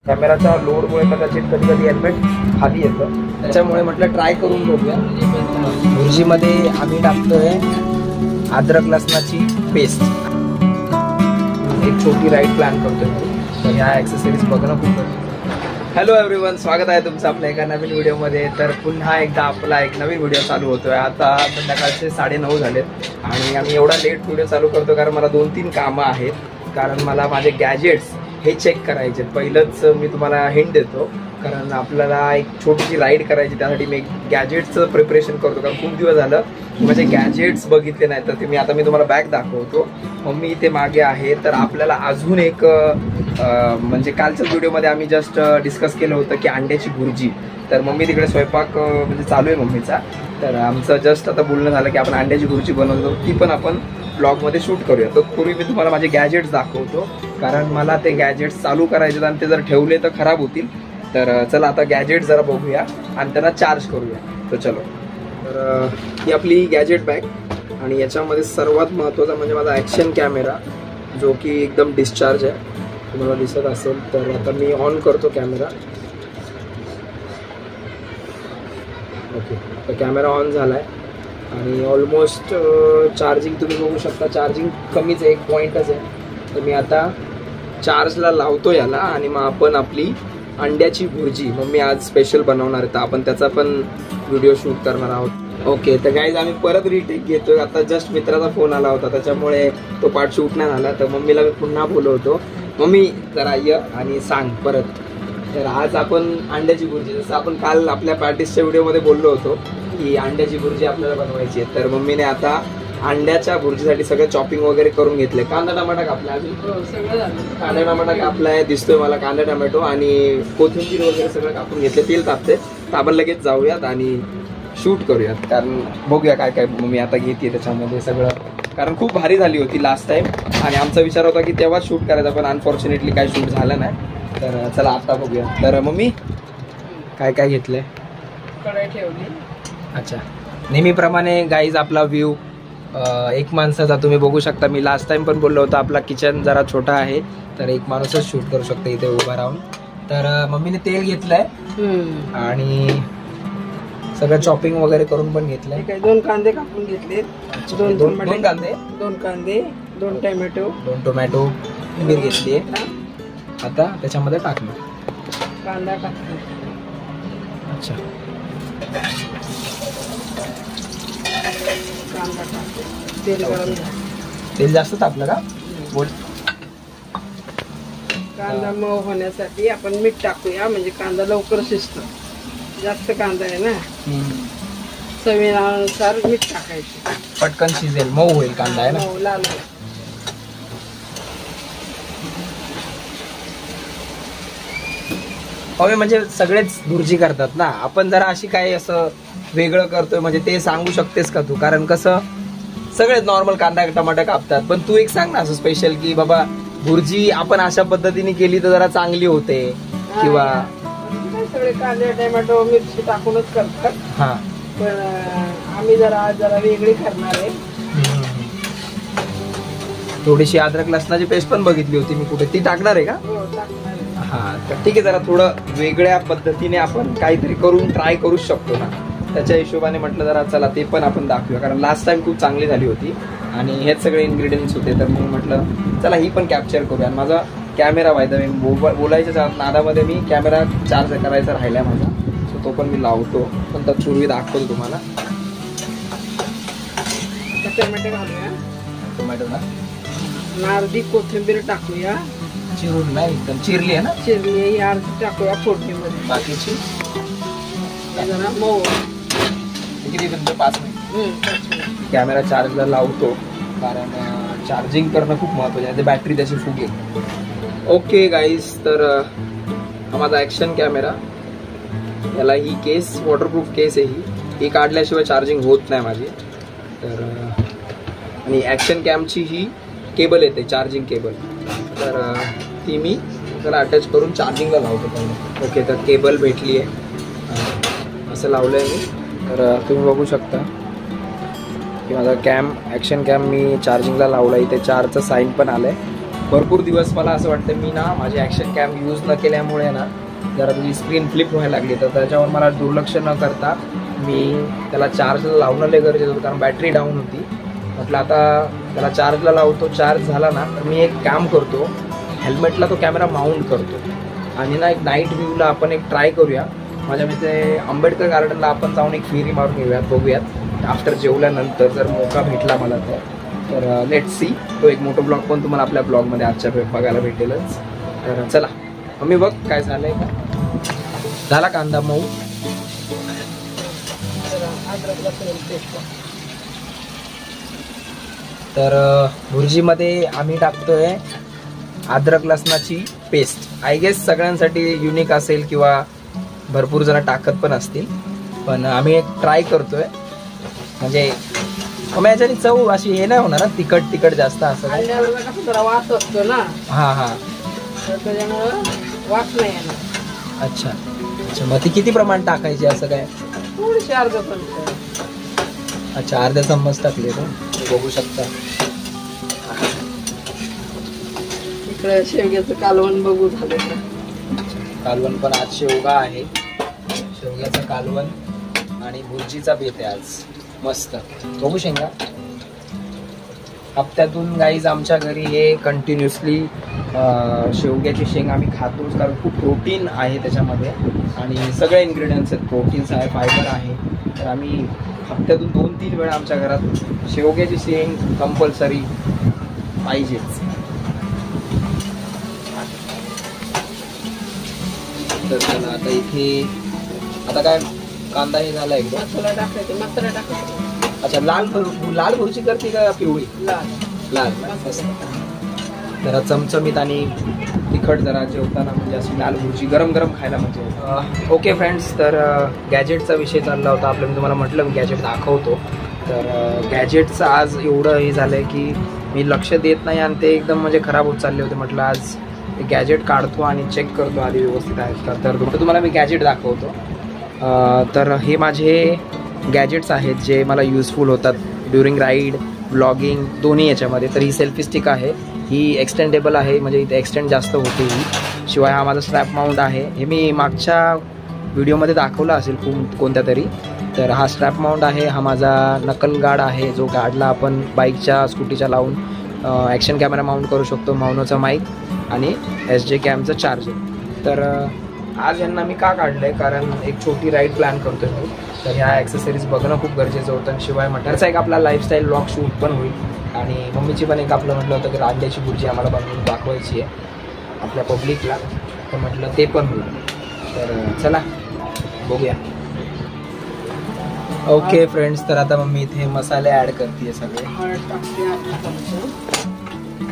कॅमेराचा लोडमुळे कदाचित कधी कधी हेल्मेट खाली येतं, त्याच्यामुळे म्हटलं ट्राय करून बघूया। भुर्जीमध्ये आम्ही टाकतोय अद्रक लसणाची पेस्ट, एक छोटी राईड प्लॅन करतोय, तर ह्या ॲक्सेसरीज बघणं खूप गरजेचं आहे। हॅलो एव्हरीवन, स्वागत आहे तुमचं आपल्या एका नवीन व्हिडिओमध्ये। तर पुन्हा एकदा आपला एक नवीन व्हिडिओ चालू होतोय। आता संध्याकाळचे 9:30 झालेत आणि आम्ही एवढा लेट व्हिडिओ चालू करतो कारण मला 2-3 कामं आहेत। कारण मला माझे गॅजेट्स हे चेक करायचे। पहिलंच मी तुम्हाला हिंट देतो, कारण आपल्याला एक छोटीशी राईड करायची, त्यासाठी मी गॅजेट्सचं प्रिपरेशन करतो। कारण खूप दिवस झालं माझे गॅजेट्स बघितले नाही, तर मी तुम्हाला बॅग दाखवतो। मम्मी इथे मागे आहे। तर आपल्याला अजून एक म्हणजे कालच्याच व्हिडिओमध्ये आम्ही जस्ट डिस्कस केलं होतं की अंड्याची भुर्जी। तर मम्मी तिकडे स्वयंपाक म्हणजे चालू आहे मम्मीचा। तर आमचं जस्ट आता बोलणं झालं की आपण अंड्याची भुर्जी बनवतो, ती पण आपण ब्लॉगमध्ये शूट करूया। तर पूर्वी मी तुम्हाला माझे गॅजेट्स दाखवतो, कारण मला ते गॅजेट्स चालू करायचे आणि ते जर ठेवले तर खराब होतील। तर चला आता गॅजेट जरा बघूया आणि त्यांना चार्ज करूया। तर चलो, तर ही आपली गॅजेट बॅग आणि याच्यामध्ये सर्वात महत्त्वाचा म्हणजे माझा ॲक्शन कॅमेरा, जो की एकदम डिस्चार्ज आहे, तुम्हाला दिसत असेल। तर आता मी ऑन करतो कॅमेरा। ओके, तर कॅमेरा ऑन झाला आहे आणि ऑलमोस्ट चार्जिंग तुम्ही बघू शकता, चार्जिंग कमीच आहे, 1 पॉईंटच आहे। तर मी आता चार्जला लावतो याला आणि मग आपण आपली अंड्याची भुर्जी मम्मी आज स्पेशल बनवणार आहे, तर आपण त्याचा पण व्हिडिओ शूट करणार आहोत। ओके, तर गाईज आम्ही परत रिटेक घेतोय। आता जस्ट मित्राचा फोन आला होता, त्याच्यामुळे तो पार्ट शूट नाही झाला। तर मम्मीला मी पुन्हा बोलवतो, मम्मी जरा ये आणि सांग परत। तर आज आपण अंड्याची भुर्जी, जसं आपण काल आपल्या प्रॅक्टिसच्या व्हिडिओमध्ये बोललो होतो की अंड्याची भुर्जी आपल्याला बनवायची आहे। तर मम्मीने आता अंड्याच्या भुर्जीसाठी सगळं चॉपिंग वगैरे करून घेतले। कांदा टमाटा कापला, अजून सगळं झालं, कांदा टमाटा कापलाय दिसतोय मला, कांदा टमॅटो आणि कोथिंबीर वगैरे सगळं कापून घेतले। तेल तापते, तर आपण लगेच जाऊयात आणि शूट करूयात, कारण बघूया काय काय मम्मी आता घेते त्याच्यामध्ये सगळं। कारण खूप भारी झाली होती लास्ट टाइम आणि आमचा विचार होता की तेव्हा शूट करायचा, पण अनफॉर्च्युनेटली काय शूट झालं नाही। तर चला आता बघूया। तर मम्मी काय काय घेतलंय? कढई ठेवली। अच्छा, नेहमीप्रमाणे गाईज आपला व्ह्यू एक माणसाचा तुम्ही बघू शकता। मी लास्ट टाइम पण बोललो होतो आपला किचन जरा छोटा आहे, तर एक माणूसच शूट करू शकतो इथे उभा राहून। तर मम्मीने तेल घेतलंय आणि सगळं चॉपिंग वगैरे करून पण घेतलंय। 2 कांदे कापून घेतले, 2 कांदे, 2 कांदे, 2 टोमॅटो, 2 टोमॅटो कोथिंबीर घेतली। आता त्याच्यामध्ये टाकणार कांदा टाकला। अच्छा, कांदा टाकला, तेल गरम झालं, तेल जास्त टाकलं का? बोल। कांदा मऊ होण्यासाठी आपण मीठ टाकूया, म्हणजे कांदा लवकर शिजतो। जास्त कांदा आहे ना, चवीनुसार मीठ टाकायचं, पटकन शिजेल, मऊ होईल कांदा आहे ना। मऊ लाल होईल। हवे म्हणजे सगळेच भुर्जी करतात ना, आपण जरा अशी काय असं वेगळं करतोय, म्हणजे ते सांगू शकतेस का तू? कारण कसं सगळेच नॉर्मल कांदा टमाटा कापतात, पण तू एक सांग ना असं स्पेशल की बाबा भुर्जी आपण अशा पद्धतीने केली तर जरा चांगली होते, किंवा सगळे कांदे टोमॅटो मिरची टाकूनच करतात। हा, पण आम्ही जरा वेगळी करणार आहे। थोडीशी अद्रक लसणाची पेस्ट पण बघितली होती मी कुठे, ती टाकणार आहे का? हो, टाकणार आहे। हा, तर ठीक आहे, जरा थोडं वेगळ्या पद्धतीने आपण काहीतरी करून ट्राय करू शकतो ना, त्याच्या हिशोबाने म्हटलं जरा चला ते पण आपण दाखवूया। कारण लास्ट टाइम खूप चांगली झाली होती आणि हेच सगळे इन्ग्रेडियंट्स होते, तर मग म्हटलं चला ही पण कॅप्चर करूया। आणि माझा कॅमेरा वायदा बोलायच्या नादामध्ये मी कॅमेरा चार्ज करायचा राहिलाय माझा, सो तो पण मी लावतो, पण तत्पूर्वी दाखवतो तुम्हाला। टोमॅटो घालूया, टोमॅटो ना, अर्धी कोथिंबीर टाकूया, चिरून नाही एकदम चिरली आहे ना, चिरली ही अर्धी टाकूया फोडणीमध्ये, बाकीची जरा मऊ। किती तुमचं 5 मिनिट कॅमेरा चार्जला लावतो, कारण चार्जिंग करणं खूप महत्त्वाचं आहे, बॅटरी त्याची फुगेल। ओके गाईज, तर हा माझा ॲक्शन कॅमेरा, याला ही केस वॉटरप्रूफ केस आहे, ही काढल्याशिवाय चार्जिंग होत नाही माझी। तर आणि ॲक्शन कॅमची ही केबल येते, चार्जिंग केबल, तर ती मी त्याला अटॅच करून चार्जिंगला लावतो पहिले। ओके, तर केबल भेटली आहे, असं लावलं आहे मी। तर तुम्ही बघू शकता की माझा ॲक्शन कॅम मी चार्जिंगला लावला, इथे 4चं साईन पण आलं आहे। भरपूर दिवस मला असं वाटतं मी ना माझी ॲक्शन कॅम यूज न केल्यामुळे ना जरा तुझी स्क्रीन फ्लिप व्हायला लागली, तर त्याच्यावर मला दुर्लक्ष न करता मी त्याला चार्जला लावणं लय गरजेचं होतं, कारण बॅटरी डाऊन होती. म्हटलं आता त्याला चार्जला लावतो, चार्ज झाला ना तर मी एक काम करतो, हेल्मेटला तो कॅमेरा माउंट करतो आणि ना एक नाईट व्ह्यूला आपण एक ट्राय करूया. माझ्या मित्र आंबेडकर गार्डनला आपण जाऊन एक फेरी मारून येऊयात, बघूयात आफ्टर जेवल्यानंतर जर मौका भेटला मला तर लेट सी. तो एक मोठं ब्लॉग पण तुम्हाला आपल्या ब्लॉगमध्ये आजच्या बघायला भेटेलच. तर चला मम्मी बघ काय झालंय का, झाला कांदा मऊ. तर भुर्जीमध्ये आम्ही टाकतोय अद्रक लसणाची पेस्ट. आय गेस सगळ्यांसाठी युनिक असेल किंवा भरपूर जण टाकत पण असतील, पण आम्ही एक ट्राय करतोय. म्हणजे मग याच्यानी चव अशी हे नाही होणार ना, तिखट जास्त असं वास असतो ना. हा त्याच्यामुळं वास नाही येणार. अच्छा, मग ती किती प्रमाण टाकायची असं काय? थोडीशी अर्धा चमचा. अच्छा, अर्धा चम्मच टाकले ना, बघू शकता. इकडे शेवग्याचं कालवण बघू झालं. कालवण पण आज शेवगा आहे, शेवग्याचं कालवण आणि भुर्जीचा बेत आहे आज मस्त. बघू शेंगा. हप्त्यातून गाईज आमच्या घरी हे कंटिन्युअसली शेवग्याची शेंग आम्ही खातोच, कारण खूप प्रोटीन आहे त्याच्यामध्ये आणि सगळे इन्ग्रेडियंट्स आहेत, प्रोटीन्स आहे, फायबर आहे. तर आम्ही हप्त्यातून 2-3 वेळा आमच्या घरात शेवग्याची शेंग कंपल्सरी पाहिजेच. तर चला आता इथे आता काय कांदा हे झाला एकदम. मसाला टाकायचा. अच्छा, लाल भुर्जी करते का पिवळी? लाल. जरा चमचमीत आणि तिखट जरा जेवताना म्हणजे अशी लाल भुर्जी गरम खायला म्हणजे. ओके फ्रेंड्स, तर गॅजेटचा विषय चालला होता आपलं. मी तुम्हाला म्हटलं मी गॅजेट दाखवतो. तर गॅजेटचं आज एवढं हे झालं आहे की मी लक्ष देत नाही आणि ते एकदम म्हणजे खराब होत चालले होते. म्हटलं आज ते गॅजेट काढतो आणि चेक करतो आधी व्यवस्थित आहेत का. तर तुम्हाला मी गॅजेट दाखवतो. तर हे माझे गॅजेट्स आहेत जे मला युजफुल होतात ड्युरिंग राईड, ब्लॉगिंग दोन्ही याच्यामध्ये. तर ही सेल्फी स्टिक आहे, ही एक्सटेंडेबल आहे, म्हणजे इथे एक्सटेंड जास्त होते ही. शिवाय हा माझा स्ट्रॅप माउंट आहे, हे मी मागच्या व्हिडिओमध्ये दाखवलं असेल कोणत्या तरी. तर हा स्ट्रॅप माउंट आहे. हा माझा नकल गार्ड आहे, जो गार्डला आपण बाईकच्या स्कूटीच्या लावून ॲक्शन कॅमेरा माउंट करू शकतो, माउनोचा माईक आणि SJ कॅमचं चार्जर. तर आज यांना मी का काढलं आहे, कारण एक छोटी राईड प्लॅन करतो मी. तर ह्या ॲक्सेसरीज बघणं खूप गरजेचं होतं. आणि शिवाय म्हटल्याचा एक आपला लाईफस्टाईल ब्लॉग शूट पण होईल आणि मम्मीची पण एक आपलं म्हटलं होतं की अंड्याची भुर्जी आम्हाला बनवून दाखवायची आहे आपल्या पब्लिकला, तर म्हटलं ते पण होईल. तर चला बघूया. ओके फ्रेंड्स, तर आता मम्मी इथे मसाले ॲड करते सगळे.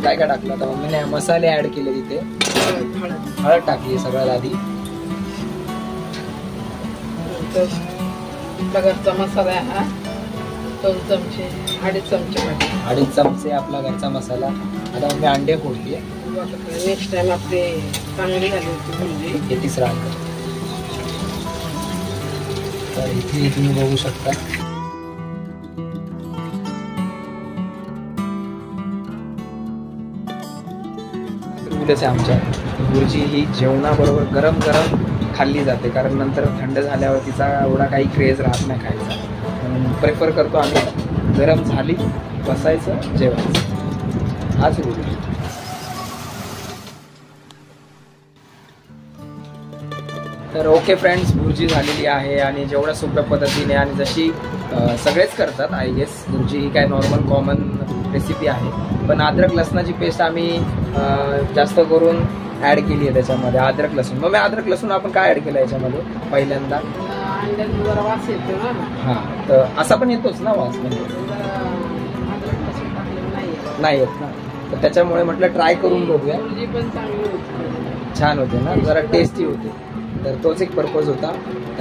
काय टाकलं आता मम्मीने? मसाले ॲड केले तिथे. हळद टाकली सगळ्यात आधी. घरचा मसाला आहे हा 2 चमचे, 2.5 चमचे आपला घरचा मसाला. आता मम्मी अंडे फोडते. नेक्स्ट टाइम आपली चांगली झाली होती भुर्जी. हे तिसरा अंडा. तर इथे तुम्ही बघू शकता आमच्या भुर्जी ही जेवणाबरोबर गरम खाल्ली जाते, कारण नंतर थंड झाल्यावर तिचा एवढा काही क्रेज राहत नाही खायचा. म्हणून प्रेफर करतो आम्ही गरम झाली बसायचं जेवायचं. हाच रूल. तर ओके फ्रेंड्स, भुर्जी झालेली आहे आणि जेवढ्या सोप्या पद्धतीने आणि जशी सगळेच करतात आय गेस, भुर्जी ही काय नॉर्मल कॉमन रेसिपी आहे. पण अद्रक लसणाची पेस्ट आम्ही जास्त करून ॲड केली आहे त्याच्यामध्ये. अद्रक लसूण, मग मी अद्रक लसूण आपण काय ॲड केलं याच्यामध्ये पहिल्यांदा? जरा वास येतो ना. हां, तर असा पण येतोच ना वास, म्हणजे नाही येत ना. तर त्याच्यामुळे म्हटलं ट्राय करून बघूया. पण चांगली होती, छान होते ना, जरा टेस्टी होते. तर तोच एक पर्पज होता.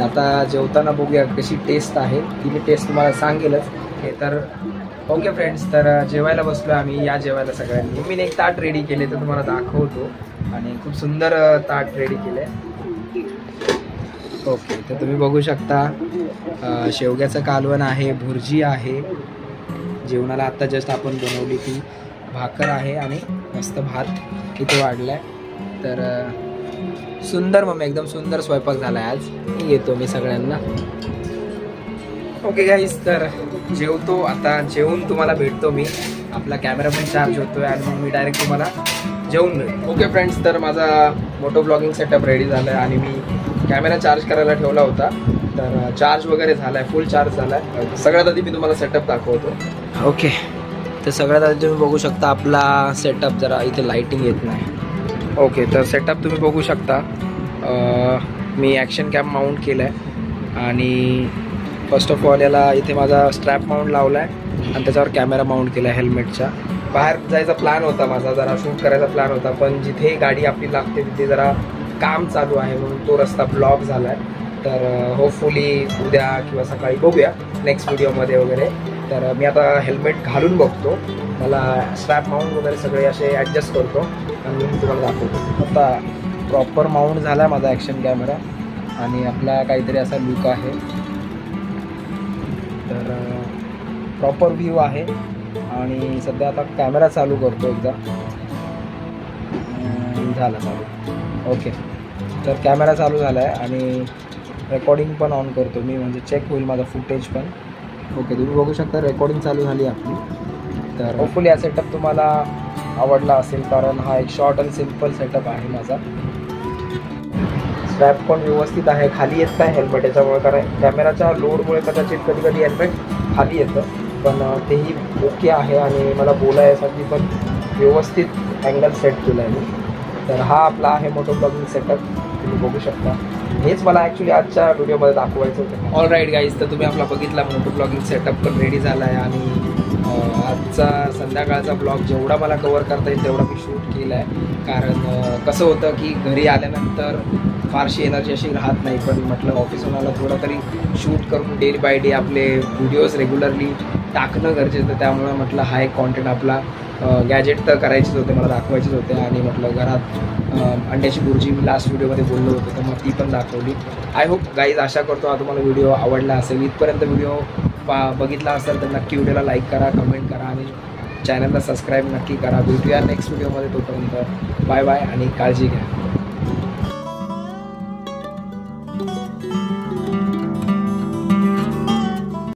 आता जेवताना बघूया कशी टेस्ट आहे, ती मी टेस्ट तुम्हाला सांगेलच. हे तर ओके फ्रेंड्स, तर जेवायला बसलो आम्ही. या जेवायला सगळ्यांनी. मी एक ताट रेडी केले तर तुम्हाला दाखवतो आणि खूप सुंदर ताट रेडी केले. ओके, तर तुम्ही बघू शकता शेवग्याचं कालवण आहे, भुर्जी आहे. जेवणाला आत्ता जस्ट आपण बनवली ती भाकर आहे आणि मस्त भात इथे वाढलाय. तर सुंदर मम्मी, एकदम सुंदर स्वयंपाक झालाय आज. येतो मी सगळ्यांना. ओके गाईज, तर जेवतो आता. जेवून तुम्हाला भेटतो मी. आपला कॅमेरा पण चार्ज होतोय आणि मग मी डायरेक्ट तुम्हाला जेवून भेटतो. ओके फ्रेंड्स, तर माझा मोटो ब्लॉगिंग सेटअप रेडी झाला आहे आणि मी कॅमेरा चार्ज करायला ठेवला होता. तर चार्ज वगैरे झाला आहे, फुल चार्ज झाला आहे. सगळ्यात आधी मी तुम्हाला सेटअप दाखवतो. ओके, तर सगळ्यात आधी तुम्ही बघू शकता आपला सेटअप. जरा इथे लाईटिंग येत नाही. ओके, तर सेटअप तुम्ही बघू शकता. मी ॲक्शन कॅम माउंट केला आहे आणि फर्स्ट ऑफ ऑल याला इथे माझा स्ट्रॅप माउंट लावला आहे आणि त्याच्यावर कॅमेरा माउंट केला आहे हेल्मेटच्या. बाहेर जायचा प्लॅन होता माझा, जरा शूट करायचा प्लॅन होता, पण जिथे गाडी आपली लागते तिथे जरा काम चालू आहे म्हणून तो रस्ता ब्लॉक झाला आहे. तर होपफुली उद्या किंवा सकाळी बघूया नेक्स्ट व्हिडिओमध्ये वगैरे. तर मी आता हेल्मेट घालून बघतो, मला स्ट्रॅप माउंट वगैरे सगळे असे ॲडजस्ट करतो आणि मी तुम्हाला दाखवतो. आता प्रॉपर माउंट झाला आहे माझा ॲक्शन कॅमेरा आणि आपला काहीतरी असा लुक आहे. तर प्रॉपर व्ह्यू आहे आणि सध्या आता कॅमेरा चालू करतो एकदा. झाला चालू. ओके, तर कॅमेरा चालू झाला आहे आणि रेकॉर्डिंग पण ऑन करतो मी, म्हणजे चेक होईल माझा फुटेज पण. ओके, तुम्ही बघू शकता रेकॉर्डिंग चालू झाली आपली. तर होपफुली हा सेटअप तुम्हाला आवडला असेल, कारण हा एक शॉर्ट अँड सिम्पल सेटअप आहे माझा. स्ट्रॅप पण व्यवस्थित आहे, खाली येत नाही हेल्मेट याच्यामुळे, कारण कॅमेराच्या लोडमुळे कदाचित कधी कधी हेल्मेट खाली येतं, पण तेही ओके आहे आणि मला बोलायसाठी पण व्यवस्थित अँगल सेट केला आहे मी. तर हा आपला आहे मोटो ब्लॉगिंग सेटअप, तुम्ही बघू शकता. हेच मला ॲक्च्युली आजच्या व्हिडिओमध्ये दाखवायचं होतं. ऑल राईट गाईज, तर तुम्ही आपला बघितला मोटो ब्लॉगिंग सेटअप पण रेडी झाला आहे आणि आजचा संध्याकाळचा ब्लॉग जेवढा मला कवर करता येईल तेवढा मी शूट केला आहे. कारण कसं होतं की घरी आल्यानंतर फारशी एनर्जी अशी राहत नाही, पण म्हटलं ऑफिसहून आलं थोडं तरी शूट करून डे बाय डे आपले व्हिडिओज रेग्युलरली टाकणं गरजेचं. त्यामुळे म्हटलं हा एक कॉन्टेंट आपला गॅजेट तर करायचेच होते, मला दाखवायचेच होते. आणि म्हटलं घरात अंड्याची बुर्जी मी लास्ट व्हिडिओमध्ये बोललो होतो, तर मग ती पण दाखवली. आय होप गाईज, आशा करतो हा तुम्हाला व्हिडिओ आवडला असेल. इथपर्यंत व्हिडिओ बघितला असेल तर नक्की व्हिडिओला लाईक करा, कमेंट करा आणि चॅनलला सबस्क्राईब नक्की करा. भेटूया नेक्स्ट व्हिडिओमध्ये. तोपर्यंत बाय बाय आणि काळजी घ्या.